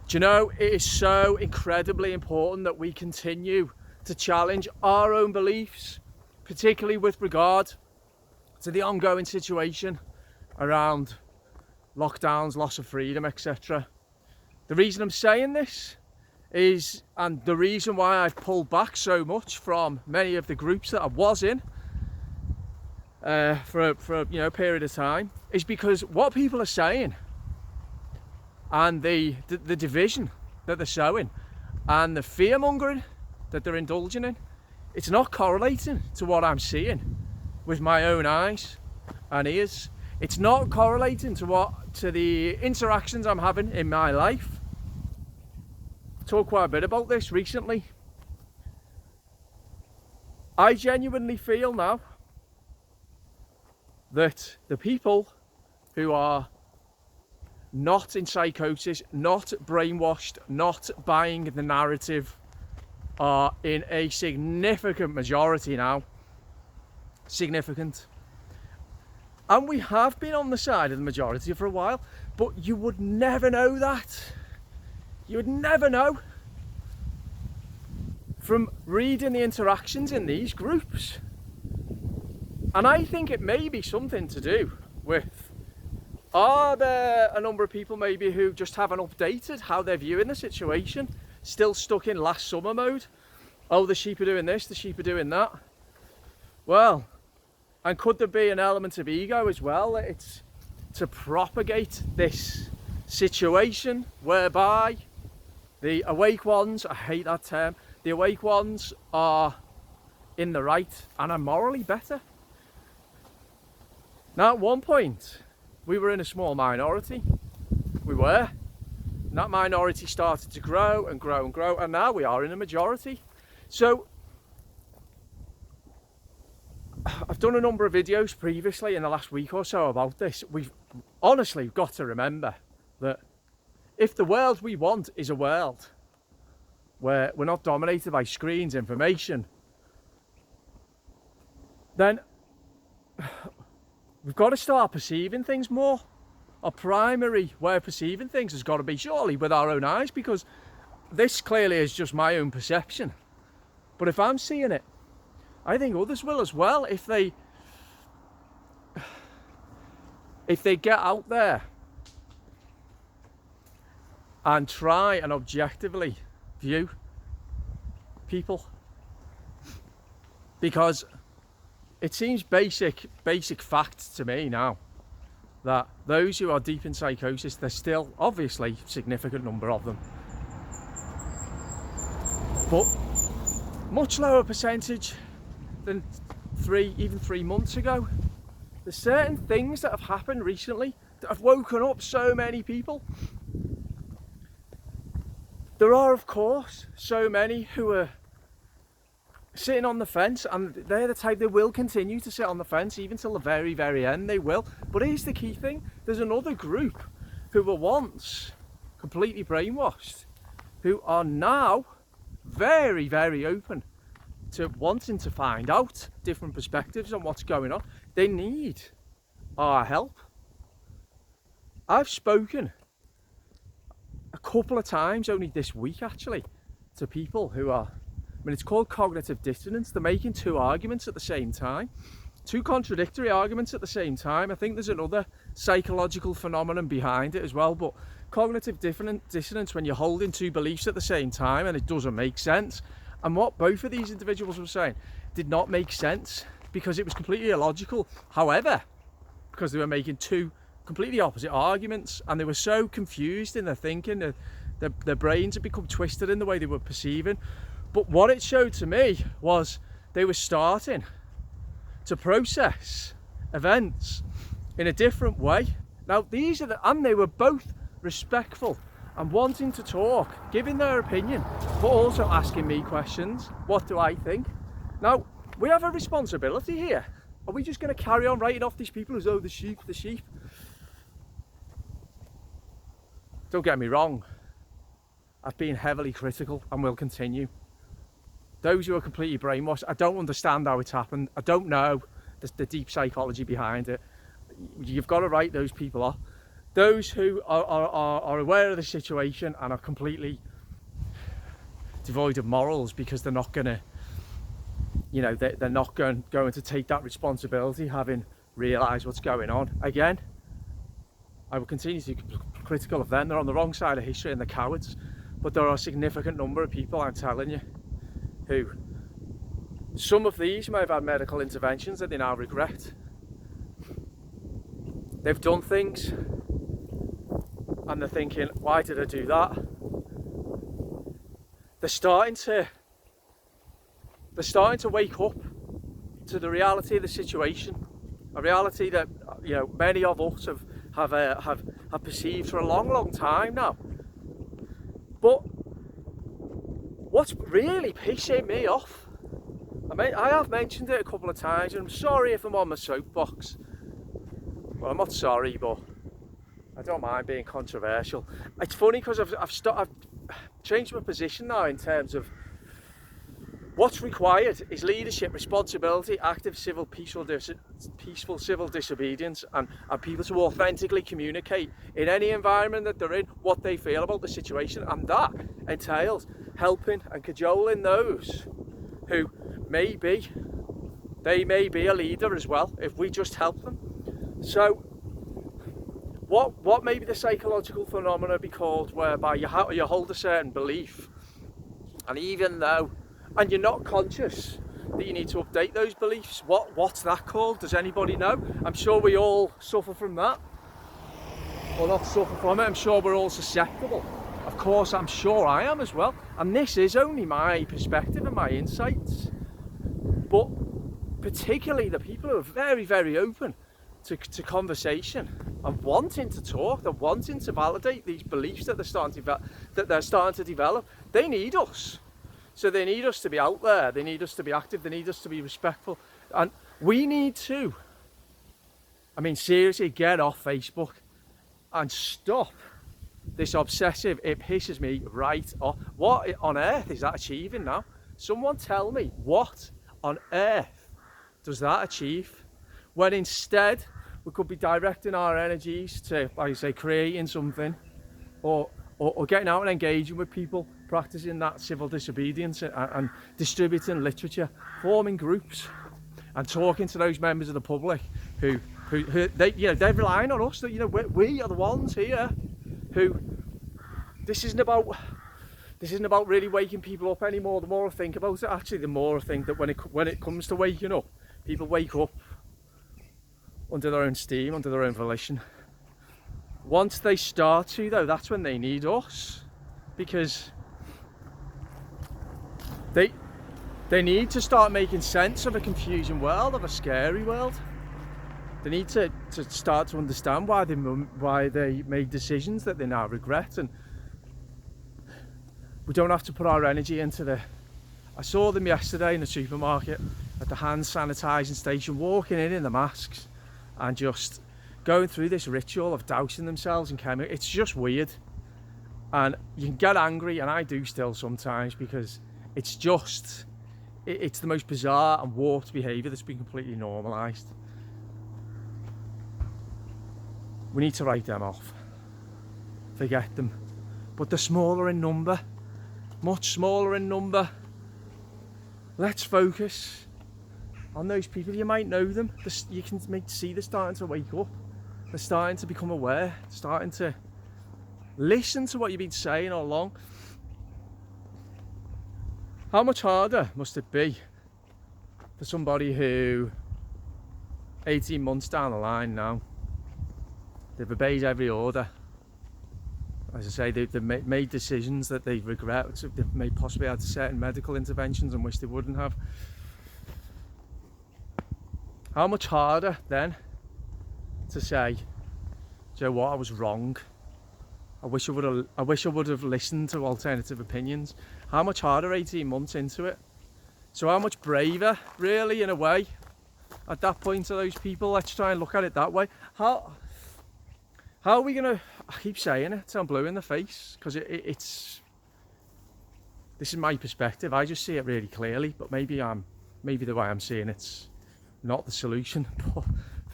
Do you know, it is so incredibly important that we continue to challenge our own beliefs, particularly with regard to the ongoing situation around lockdowns, loss of freedom, etc. The reason I'm saying this is, and the reason why I've pulled back so much from many of the groups that I was in for a period of time, is because what people are saying and the division that they're sowing and the fear mongering that they're indulging in, it's not correlating to what I'm seeing with my own eyes and ears. It's not correlating to the interactions I'm having in my life. I've talked quite a bit about this recently. I genuinely feel now that the people who are not in psychosis, not brainwashed, not buying the narrative, are in a significant majority now. Significant. And we have been on the side of the majority for a while, but you would never know that. You would never know from reading the interactions in these groups. And I think it may be something to do with, are there a number of people maybe who just haven't updated how they're viewing the situation, still stuck in last summer mode? Oh, the sheep are doing this, the sheep are doing that. Well, and could there be an element of ego as well? It's to propagate this situation whereby the awake ones, I hate that term, the awake ones are in the right and are morally better. Now, at one point, we were in a small minority. We were. And that minority started to grow and grow and grow, and now we are in a majority. So, I've done a number of videos previously in the last week or so about this. We've honestly got to remember that if the world we want is a world where we're not dominated by screens, information, then we've got to start perceiving things more. Our primary way of perceiving things has got to be surely with our own eyes, because this clearly is just my own perception. But if I'm seeing it, I think others will as well if they get out there and try and objectively view people. Because it seems basic fact to me now that those who are deep in psychosis, there's still obviously a significant number of them, but much lower percentage than even 3 months ago. There's certain things that have happened recently that have woken up so many people. There are, of course, so many who are sitting on the fence, and they're the type that will continue to sit on the fence even till the very, very end. They will. But here's the key thing: there's another group who were once completely brainwashed, who are now very, very open to wanting to find out different perspectives on what's going on. They need our help. I've spoken a couple of times only this week actually to people who are, it's called cognitive dissonance. They're making two arguments at the same time, two contradictory arguments at the same time. I think there's another psychological phenomenon behind it as well, but cognitive dissonance, when you're holding two beliefs at the same time and it doesn't make sense. And what both of these individuals were saying did not make sense because it was completely illogical. However, because they were making two completely opposite arguments and they were so confused in their thinking, their brains had become twisted in the way they were perceiving. But what it showed to me was they were starting to process events in a different way. Now, and they were both respectful and wanting to talk, giving their opinion, but also asking me questions. What do I think? Now, we have a responsibility here. Are we just going to carry on writing off these people as though the sheep? Don't get me wrong. I've been heavily critical and will continue. Those who are completely brainwashed, I don't understand how it's happened. I don't know the deep psychology behind it. You've got to write those people off. those who are aware of the situation and are completely devoid of morals because they're not going to, you know, they're not going to take that responsibility, having realised what's going on. Again, I will continue to be critical of them. They're on the wrong side of history and they're cowards. But there are a significant number of people, I'm telling you, who, some of these may have had medical interventions that they now regret. They've done things and they're thinking, why did I do that? They're starting to wake up to the reality of the situation, a reality that, you know, many of us have perceived for a long time now. But what's really pissing me off, I have mentioned it a couple of times, and I'm sorry if I'm on my soapbox. Well, I'm not sorry, but I don't mind being controversial. It's funny because I've changed my position now in terms of what's required is leadership, responsibility, active peaceful civil disobedience, and people to authentically communicate in any environment that they're in what they feel about the situation, and that entails helping and cajoling those who may be a leader as well, if we just help them. So what may be the psychological phenomena be called, whereby you hold a certain belief, and even though, and you're not conscious that you need to update those beliefs, what's that called? Does anybody know? I'm sure we all suffer from that, or not suffer from it. I'm sure we're all susceptible. Of course, I'm sure I am as well, and this is only my perspective and my insights, but particularly the people who are very, very open to conversation and wanting to talk, they're wanting to validate these beliefs that they're starting to develop. They need us. So they need us to be out there, they need us to be active, they need us to be respectful, and we need to, I mean, seriously, get off Facebook and stop this obsessive, it pisses me right off. What on earth is that achieving now? Someone tell me, what on earth does that achieve? When instead we could be directing our energies to, like I say, creating something, or getting out and engaging with people, practicing that civil disobedience, and distributing literature, forming groups, and talking to those members of the public who they, you know, they're relying on us. That, you know, we are the ones here who, this isn't about really waking people up anymore. The more I think about it, actually, the more I think that when it comes to waking up, people wake up under their own steam, under their own volition. Once they start to, though, that's when they need us, because they need to start making sense of a confusing world, of a scary world. They need to start to understand why they made decisions that they now regret, and we don't have to put our energy into I saw them yesterday in the supermarket at the hand sanitising station, walking in the masks and just going through this ritual of dousing themselves in chemicals. It's just weird, and you can get angry, and I do still sometimes, because it's the most bizarre and warped behaviour that's been completely normalised. We need to write them off, forget them, but they're smaller in number, much smaller in number. Let's focus on those people. You might know them, you can see they're starting to wake up, they're starting to become aware, starting to listen to what you've been saying all along. How much harder must it be for somebody who 18 months down the line now, they've obeyed every order, as I say, they've made decisions that they regret, they've possibly had certain medical interventions and wish they wouldn't have. How much harder then to say, do you know what, I was wrong, I wish I would have listened to alternative opinions. How much harder 18 months into it? So how much braver, really, in a way, at that point, are those people? Let's try and look at it that way. How are we gonna, I keep saying it till I'm blue in the face, because this is my perspective, I just see it really clearly, but maybe the way I'm seeing it's not the solution, but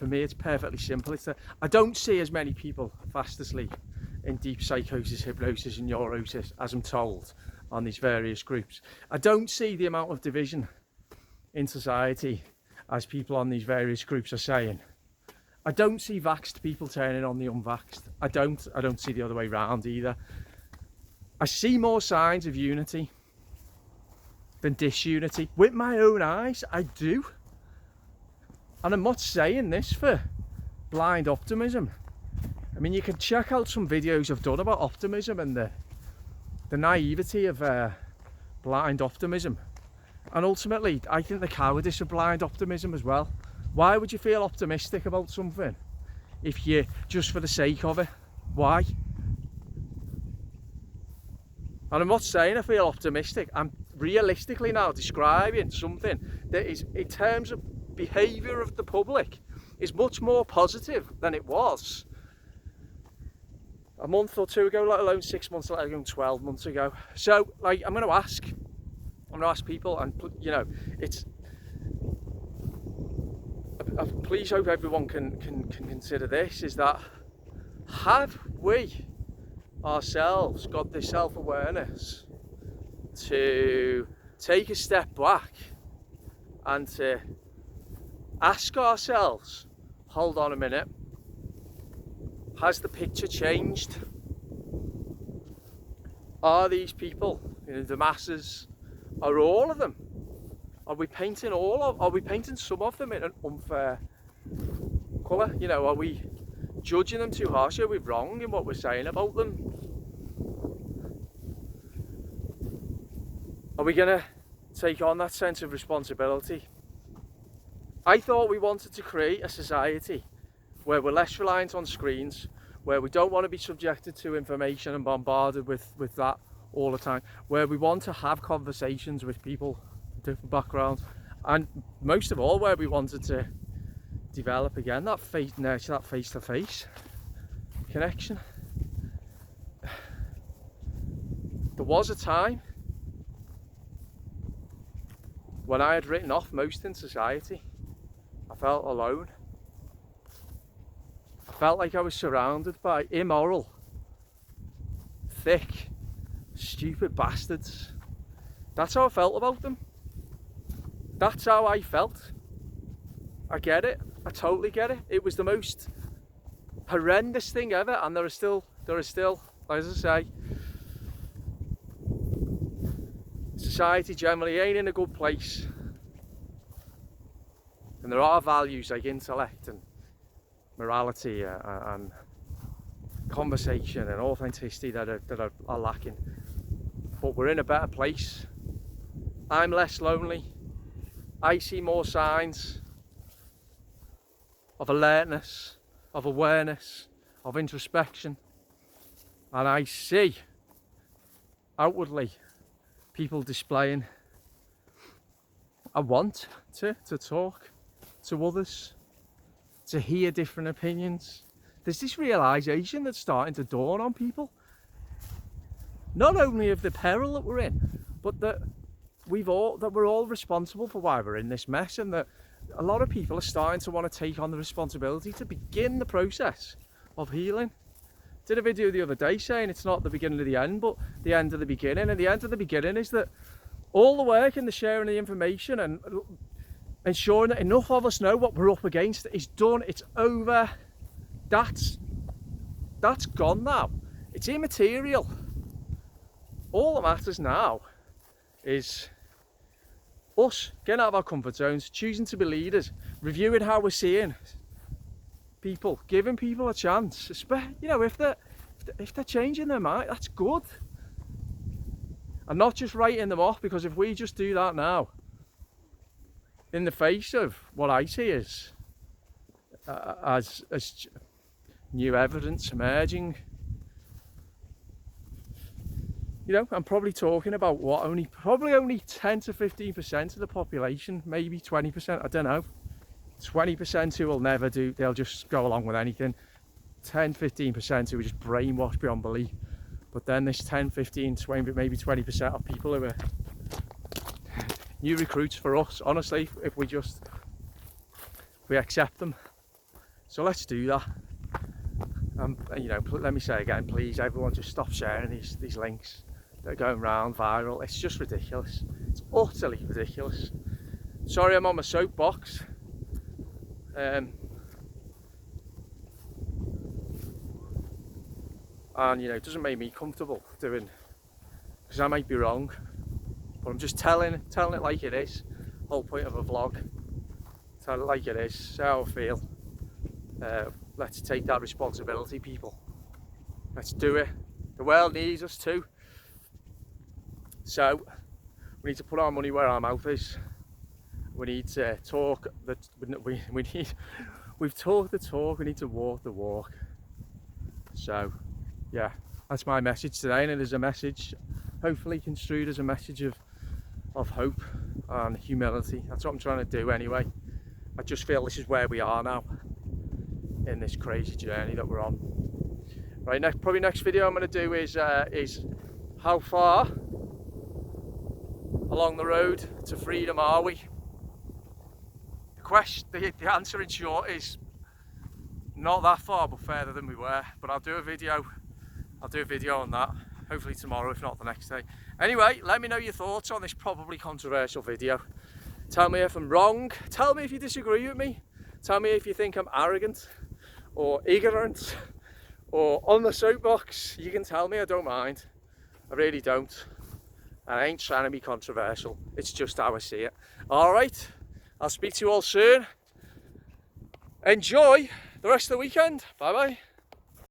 For me, it's perfectly simple. I don't see as many people fast asleep in deep psychosis, hypnosis and neurosis as I'm told on these various groups. I don't see the amount of division in society as people on these various groups are saying. I don't see vaxxed people turning on the unvaxxed. I don't see the other way round either. I see more signs of unity than disunity with my own eyes. I do. And I'm not saying this for blind optimism. I mean, you can check out some videos I've done about optimism and the naivety of blind optimism. And ultimately, I think the cowardice of blind optimism as well. Why would you feel optimistic about something if you just for the sake of it? Why? And I'm not saying I feel optimistic. I'm realistically now describing something that is, in terms of behaviour of the public, is much more positive than it was a month or two ago, let alone 6 months, let alone 12 months ago. So, like, I'm going to ask people, and you know, it's. I please hope everyone can consider this: is that have we ourselves got this self-awareness to take a step back and to ask ourselves, hold on a minute, has the picture changed? Are these people, you know, the masses, are all of them? Are we painting are we painting some of them in an unfair colour? You know, are we judging them too harshly? Are we wrong in what we're saying about them? Are we going to take on that sense of responsibility? I thought we wanted to create a society where we're less reliant on screens, where we don't want to be subjected to information and bombarded with that all the time, where we want to have conversations with people from different backgrounds, and most of all, where we wanted to develop again that face-to-face connection. There was a time when I had written off most in society. I felt alone. I felt like I was surrounded by immoral, thick, stupid bastards. That's how I felt about them. That's how I felt. I get it. I totally get it. It was the most horrendous thing ever, and there are still, as I say, society generally ain't in a good place. And there are values like intellect and morality and conversation and authenticity that are lacking. But we're in a better place. I'm less lonely. I see more signs of alertness, of awareness, of introspection. And I see outwardly people displaying a want to talk to others, to hear different opinions. There's this realisation that's starting to dawn on people, not only of the peril that we're in, but that we're all responsible for why we're in this mess, and that a lot of people are starting to want to take on the responsibility to begin the process of healing. Did a video the other day saying it's not the beginning of the end, but the end of the beginning. And the end of the beginning is that all the work and the sharing of the information and ensuring that enough of us know what we're up against is done. It's over. That's gone now. It's immaterial. All that matters now is us getting out of our comfort zones, choosing to be leaders, reviewing how we're seeing people, giving people a chance. You know, if they're changing their mind, that's good. And not just writing them off, because if we just do that now, in the face of what I see as new evidence emerging, you know, I'm probably talking about probably only 10 to 15% of the population, maybe 20%, I don't know. 20% who will never do, they'll just go along with anything. 10-15% who are just brainwashed beyond belief. But then this 10, 15, 20, maybe 20% of people who are new recruits for us, honestly, if we accept them So let's do that. You know, let me say again, please everyone just stop sharing these links that are going round viral. It's just ridiculous. It's utterly ridiculous. Sorry I'm on my soapbox. And you know, it doesn't make me comfortable doing, because I might be wrong, but I'm just telling it like it is. Whole point of a vlog, tell it like it is. So how I feel. Let's take that responsibility, people. Let's do it. The world needs us too. So we need to put our money where our mouth is. We need to talk that we've talked the talk, we need to walk the walk. So yeah, that's my message today, and it is a message hopefully construed as a message of hope and humility. That's what I'm trying to do anyway. I just feel this is where we are now in this crazy journey that we're on. Right, probably next video I'm going to do is how far along the road to freedom are we? The answer in short is not that far, but further than we were. But I'll do a video on that, hopefully tomorrow, if not the next day. Anyway, let me know your thoughts on this probably controversial video. Tell me if I'm wrong, tell me if you disagree with me, tell me if you think I'm arrogant or ignorant or on the soapbox. You can tell me, I don't mind. I really don't. I ain't trying to be controversial, it's just how I see it. Alright, I'll speak to you all soon. Enjoy the rest of the weekend. Bye bye.